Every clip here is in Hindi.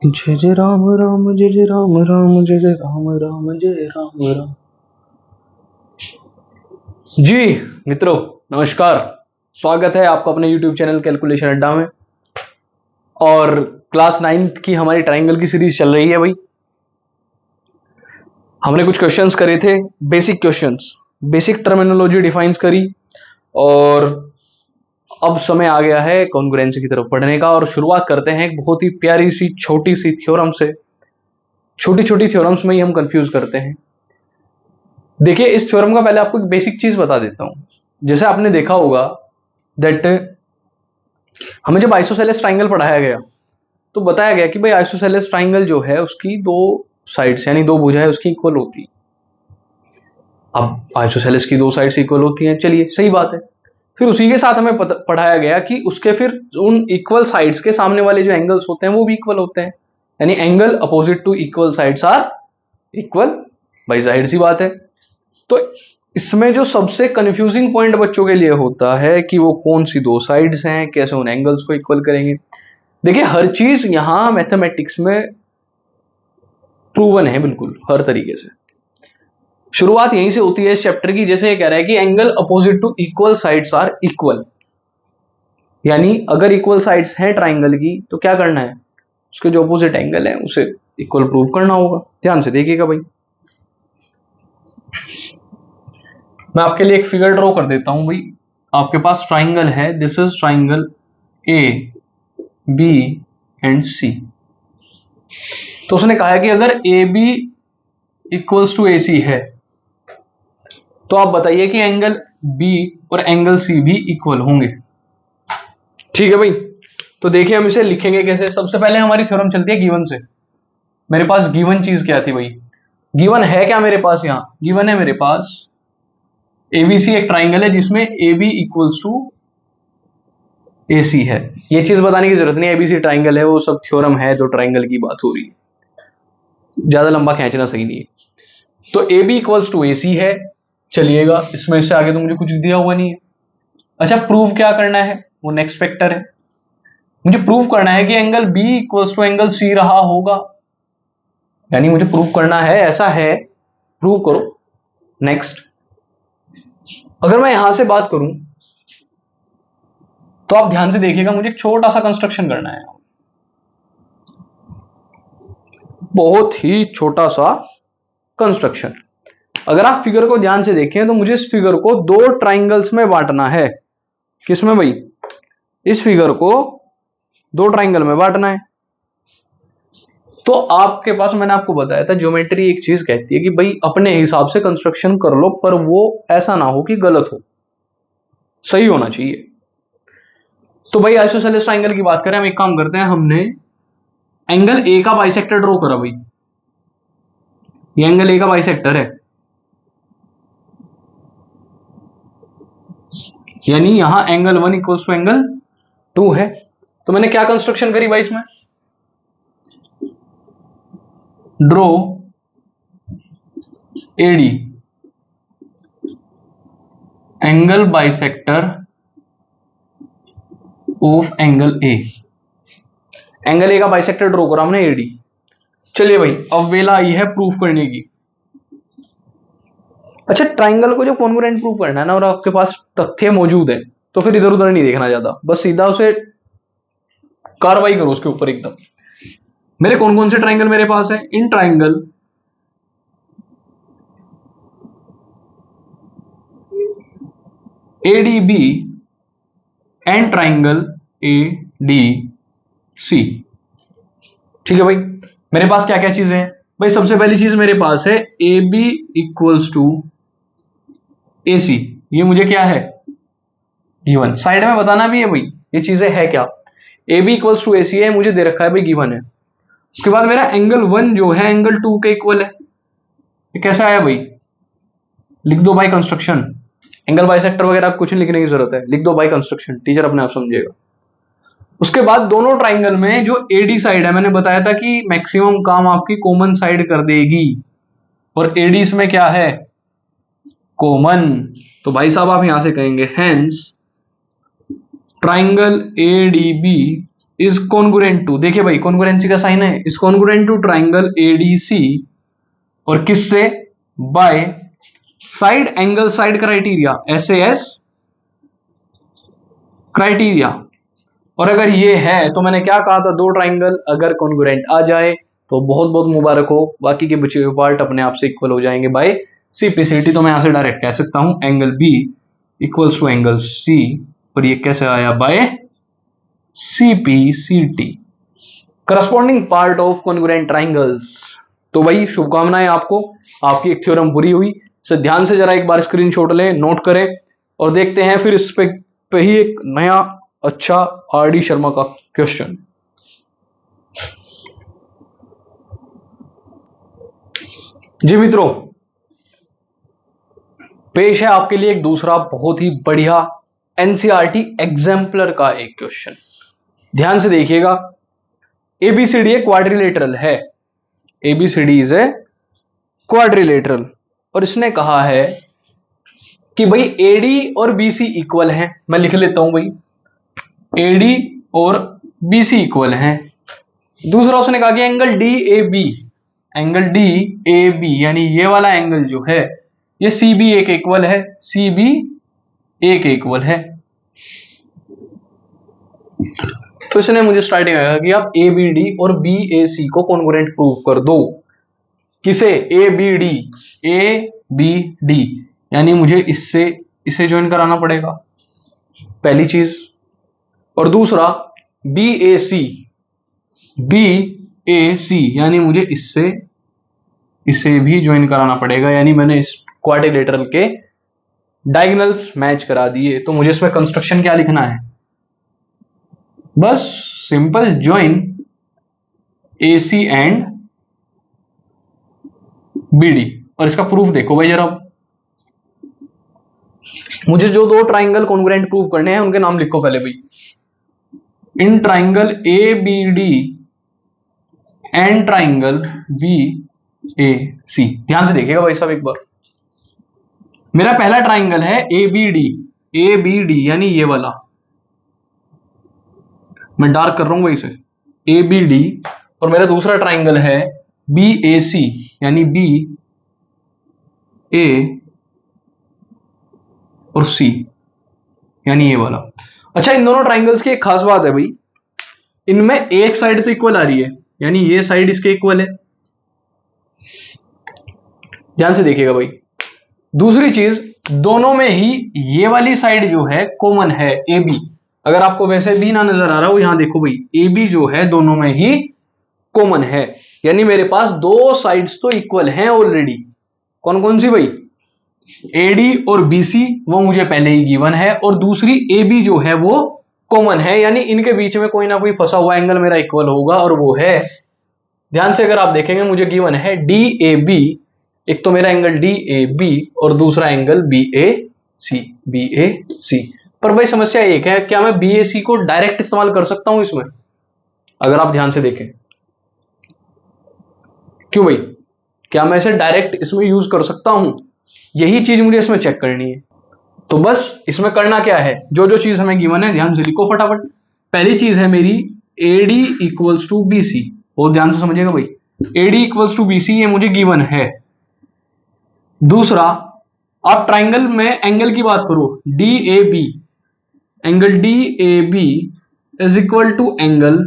जय जय राम राम जय जय राम राम जय जय राम राम जय राम राम। जी मित्रों, नमस्कार। स्वागत है आपका अपने YouTube चैनल कैलकुलेशन अड्डा में। और क्लास 9th की हमारी ट्राइंगल की सीरीज चल रही है भाई। हमने कुछ क्वेश्चंस करे थे, basic questions, basic terminology define करी, और अब समय आ गया है कॉन्ग्रुएंसी की तरफ पढ़ने का। और शुरुआत करते हैं एक बहुत ही प्यारी सी छोटी सी थ्योरम से। छोटी छोटी थ्योरम्स में ही हम कंफ्यूज करते हैं। देखिए, इस थ्योरम का पहले आपको एक बेसिक चीज बता देता हूं। जैसे आपने देखा होगा दैट हमें जब आइसोसेलेस ट्राइंगल पढ़ाया गया तो बताया गया कि भाई आइसोसेलेस ट्राइंगल जो है उसकी दो साइड्स यानी दो भुजाएं उसकी इक्वल होती। अब आइसोसेलेस की दो साइड्स इक्वल होती हैं, चलिए सही बात है। फिर उसी के साथ हमें पढ़ाया गया कि उसके फिर उन इक्वल साइड्स के सामने वाले जो एंगल्स होते हैं वो भी इक्वल होते हैं, यानी angle opposite to equal sides are equal. भाई जाहिर सी बात है। तो इसमें जो सबसे कंफ्यूजिंग पॉइंट बच्चों के लिए होता है कि वो कौन सी दो साइड्स हैं, कैसे उन एंगल्स को इक्वल करेंगे। देखिए, हर चीज यहां मैथमेटिक्स में प्रूवन है, बिल्कुल हर तरीके से। शुरुआत यहीं से होती है इस चैप्टर की। जैसे ये कह रहा है कि angle opposite to equal sides are equal, यानी अगर इक्वल साइड्स हैं ट्राइंगल की तो क्या करना है, उसके जो अपोजिट एंगल है उसे इक्वल प्रूव करना होगा। ध्यान से देखिएगा भाई, मैं आपके लिए एक फिगर ड्रॉ कर देता हूं भाई। आपके पास ट्राइंगल है, this is triangle A B and C. तो उसने कहा है कि अगर A B equals to A C है तो आप बताइए कि एंगल बी और एंगल सी भी इक्वल होंगे। ठीक है भाई, तो देखिए हम इसे लिखेंगे कैसे। सबसे पहले हमारी थ्योरम चलती है गिवन से। मेरे पास गिवन चीज क्या थी भाई, गिवन है क्या मेरे पास, यहां गिवन है मेरे पास एबीसी एक ट्राइंगल है जिसमें ए B equals to A C है। ये चीज बताने की जरूरत नहीं, एबीसी ट्राइंगल है, वो सब थ्योरम है, तो ट्राइंगल की बात हो रही है, ज्यादा लंबा खींचना सही नहीं है। तो ए B equals to A C है। चलिएगा, इसमें इससे आगे तो मुझे कुछ दिया हुआ नहीं है। अच्छा, प्रूव क्या करना है, वो नेक्स्ट फैक्टर है। मुझे प्रूव करना है कि angle B equals to angle C रहा होगा, यानी मुझे प्रूव करना है ऐसा है, प्रूव करो। नेक्स्ट, अगर मैं यहां से बात करूं तो आप ध्यान से देखिएगा, मुझे एक छोटा सा कंस्ट्रक्शन करना है, बहुत ही छोटा सा कंस्ट्रक्शन। अगर आप फिगर को ध्यान से देखें तो मुझे इस फिगर को दो ट्राइंगल्स में बांटना है। किसमें भाई, इस फिगर को दो ट्राइंगल में बांटना है। तो आपके पास, मैंने आपको बताया था, ज्योमेट्री एक चीज कहती है कि भाई अपने हिसाब से कंस्ट्रक्शन कर लो, पर वो ऐसा ना हो कि गलत हो, सही होना चाहिए। तो भाई आइसोसेलेस ट्राइंगल की बात करें, हम एक काम करते हैं, हमने एंगल ए का बाइसेक्टर ड्रॉ करा भाई। ये एंगल ए का बाइसेक्टर है, यानी यहां एंगल 1 इक्वल्स टू एंगल 2 है। तो मैंने क्या कंस्ट्रक्शन करी भाई इसमें, draw AD angle bisector of angle A. Angle A का बाइसेक्टर ड्रॉ करा हमने एडी। चलिए भाई, अब वेला आई है प्रूफ करने की। अच्छा, ट्राइंगल को जब कॉन्ग्रुएंट प्रूफ करना है ना, और आपके पास तथ्य मौजूद है, तो फिर इधर उधर नहीं देखना ज्यादा, बस सीधा उसे कार्रवाई करो उसके ऊपर एकदम। मेरे कौन कौन से ट्राइंगल मेरे पास है, in triangle ADB and triangle ADC। ठीक है भाई, मेरे पास क्या क्या चीजें हैं भाई। सबसे पहली चीज मेरे पास है AB इक्वल्स टू AC। ये मुझे क्या है, गिवन। साइड में बताना भी है भाई ये चीजें है क्या। AB इक्वल्स टू AC है, मुझे दे रखा है भाई, गिवन है। उसके बाद मेरा एंगल 1 जो है एंगल 2 के इक्वल है। ये कैसे आया भाई, लिख दो बाय कंस्ट्रक्शन। एंगल बाइसेक्टर वगैरह कुछ नहीं लिखने की जरूरत है, लिख दो बाय कंस्ट्रक्शन, टीचर अपने आप समझेगा। उसके बाद दोनों ट्राइंगल में जो एडी साइड है, मैंने बताया था कि मैक्सिमम काम आपकी कॉमन साइड कर देगी, और एडी इसमें क्या है, कॉमन। तो भाई साहब आप यहां से कहेंगे hence triangle ADB is congruent to, देखिए भाई कॉन्ग्रुएंसी का साइन है, is congruent to triangle ADC और किससे, by side angle side criteria, SAS criteria. और अगर ये है तो मैंने क्या कहा था, दो ट्राइंगल अगर कॉन्ग्रुएंट आ जाए तो बहुत बहुत मुबारक हो, बाकी के बचे हुए पार्ट अपने आप से इक्वल हो जाएंगे बाय CPCT। तो मैं यहां से डायरेक्ट कह सकता हूं angle B equals to angle C, और ये कैसे आया, by CPCT, corresponding part of congruent triangles. तो भाई शुभकामनाएं आपको, आपकी एक थ्योरम पूरी हुई। इसे ध्यान से जरा एक बार स्क्रीनशॉट लें, नोट करें, और देखते हैं फिर इस पे ही एक नया अच्छा RD शर्मा का क्वेश्चन। जी मित्रों, पेश है आपके लिए एक दूसरा बहुत ही बढ़िया NCERT एग्जाम्पलर का एक क्वेश्चन। ध्यान से देखिएगा, ABCD एक क्वाड्रिलेटरल है, ABCD इज ए क्वाड्रिलेटरल, और इसने कहा है कि भाई AD और BC इक्वल हैं। मैं लिख लेता हूं भाई, AD और BC इक्वल हैं। दूसरा उसने कहा कि एंगल DAB, एंगल DAB यानी ये वाला एंगल जो है ये CBA के इक्वल है, CBA के इक्वल है। तो इसने मुझे स्टार्टिंग में कहा कि आप ABD और BAC को कॉन्ग्रुएंट प्रूव कर दो। किसे, ABD यानी मुझे इससे इसे ज्वाइन कराना पड़ेगा, पहली चीज। और दूसरा BAC यानी मुझे इससे इसे भी ज्वाइन कराना पड़ेगा, यानी मैंने इस क्वाड्रिलेटरल के डायगोनल्स मैच करा दिए। तो मुझे इसमें कंस्ट्रक्शन क्या लिखना है, बस simple join AC and BD। और इसका प्रूफ देखो भाई जरा, मुझे जो दो ट्राइंगल कॉन्ग्रुएंट प्रूव करने हैं उनके नाम लिखो पहले भाई। In triangle ABD and triangle BAC, ध्यान से देखिएगा भाई साहब एक बार। मेरा पहला ट्राइंगल है ABD यानी ये वाला, मैं डार्क कर रहा हूं भाई इसे, ABD। और मेरा दूसरा ट्राइंगल है BAC यानी BA और C यानी ये वाला। अच्छा, इन दोनों ट्राइंगल्स की एक खास बात है भाई, इनमें एक साइड तो इक्वल आ रही है, यानी ये साइड इसके इक्वल है। ध्यान से देखिएगा भाई। दूसरी चीज, दोनों में ही ये वाली साइड जो है कॉमन है, AB। अगर आपको वैसे भी ना नजर आ रहा हो, यहां देखो भाई, AB जो है दोनों में ही कॉमन है, यानी मेरे पास दो साइड्स तो इक्वल हैं ऑलरेडी। कौन कौन सी भाई, AD और BC वो मुझे पहले ही गिवन है, और दूसरी AB जो है वो कॉमन है, यानी इनके बीच में कोई ना कोई फंसा हुआ एंगल मेरा इक्वल होगा, और वो है, ध्यान से अगर आप देखेंगे मुझे गिवन है DAB, एक तो मेरा एंगल DAB और दूसरा एंगल BAC। पर भाई समस्या एक है, क्या मैं BAC को डायरेक्ट इस्तेमाल कर सकता हूं इसमें, अगर आप ध्यान से देखें। क्यों भाई, क्या मैं इसे डायरेक्ट इसमें यूज कर सकता हूं, यही चीज मुझे इसमें चेक करनी है। तो बस इसमें करना क्या है, जो जो चीज हमें गिवन है ध्यान से लिखो फटाफट। पहली चीज है मेरी AD इक्वल्स टू BC, बहुत ध्यान से समझिएगा भाई, AD इक्वल्स टू BC ये मुझे गिवन है। दूसरा, आप ट्राइंगल में एंगल की बात करो, DAB, angle DAB is equal to angle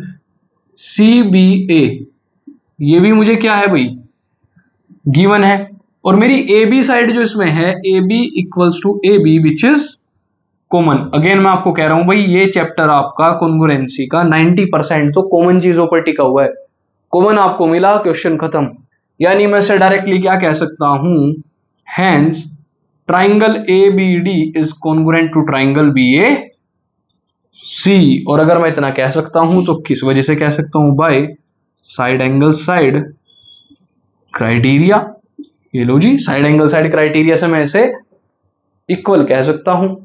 CBA, ये भी मुझे क्या है भाई, गिवन है। और मेरी AB साइड जो इसमें है, AB equals to AB which is common. Again मैं आपको कह रहा हूं भाई, ये चैप्टर आपका कॉन्ग्रुएंसी का 90% तो कॉमन चीजों पर टिका हुआ है। कॉमन आपको मिला, क्वेश्चन खत्म। यानी मैं इसे डायरेक्टली क्या कह सकता हूं, hence triangle ABD is congruent to triangle BAC। और अगर मैं इतना कह सकता हूं तो किस वजह से कह सकता हूं, bye side angle side criteria. ये लो जी, साइड एंगल साइड क्राइटेरिया से मैं इसे इक्वल कह सकता हूं।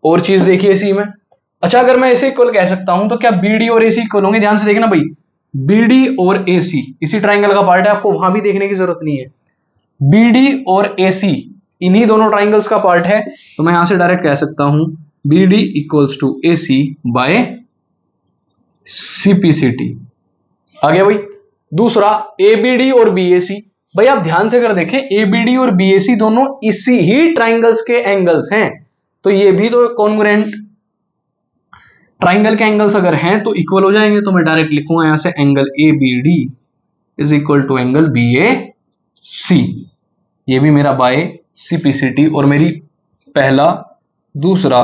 और चीज देखिए इसी में, अच्छा अगर मैं इसे इक्वल कह सकता हूं तो क्या BD और AC इक्वल होंगे, ध्यान से देखना भाई, BD और AC इसी ट्राइंगल का पार्ट है, आपको वहां भी देखने की जरूरत नहीं है। BD और AC इन्हीं दोनों ट्राइंगल्स का पार्ट है, तो मैं यहां से डायरेक्ट कह सकता हूं BD equals to AC by CPCT आ गया भाई। दूसरा एबीडी और बीएसी, भाई आप ध्यान से अगर देखें एबीडी और बीएसी दोनों इसी ही ट्राइंगल्स के एंगल्स हैं, तो ये भी तो कॉन्ग्रुएंट ट्राइंगल के एंगल्स अगर हैं तो इक्वल हो जाएंगे। तो मैं डायरेक्ट लिखूंगा यहां से angle ABD is equal to angle BAC. ये भी मेरा बाय सीपीसीटी, और मेरी पहला, दूसरा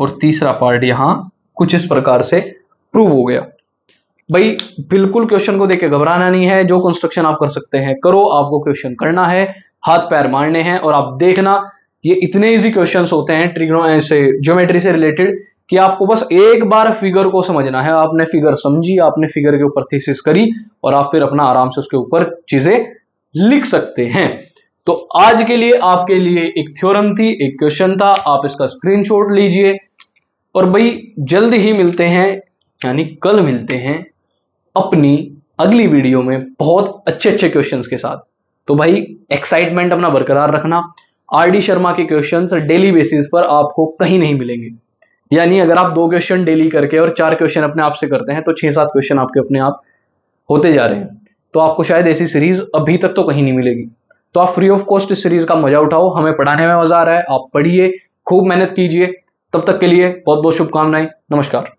और तीसरा पार्ट यहां कुछ इस प्रकार से प्रूव हो गया। भाई बिल्कुल क्वेश्चन को देख के घबराना नहीं है, जो कंस्ट्रक्शन आप कर सकते हैं करो, आपको क्वेश्चन करना है, हाथ पैर मारने हैं, और आप देखना ये इतने इजी क्वेश्चंस होते हैं ट्रिग्नो से ज्योमेट्री से रिलेटेड कि आपको बस एक बार फिगर को समझना है। आपने फिगर समझी, आपने फिगर के ऊपर थीसिस करी, और आप फिर अपना आराम से उसके ऊपर चीजें लिख सकते हैं। तो आज के लिए आपके लिए एक थ्योरम थी, एक क्वेश्चन था, आप इसका स्क्रीनशॉट लीजिए। और भाई जल्द ही मिलते हैं, यानी कल मिलते हैं अपनी अगली वीडियो में बहुत अच्छे अच्छे क्वेश्चंस के साथ। तो भाई एक्साइटमेंट अपना बरकरार रखना। आरडी शर्मा के क्वेश्चंस डेली बेसिस पर आपको कहीं नहीं मिलेंगे, यानी अगर आप 2 क्वेश्चन डेली करके और 4 क्वेश्चन अपने आप से करते हैं तो 6-7 क्वेश्चन आपके अपने आप होते जा रहे हैं। तो आपको शायद ऐसी सीरीज अभी तक तो कहीं नहीं मिलेगी। तो आप फ्री ऑफ कॉस्ट इस सीरीज का मजा उठाओ, हमें पढ़ाने में मजा आ रहा है, आप पढ़िए, खूब मेहनत कीजिए। तब तक के लिए बहुत बहुत शुभकामनाएं। नमस्कार।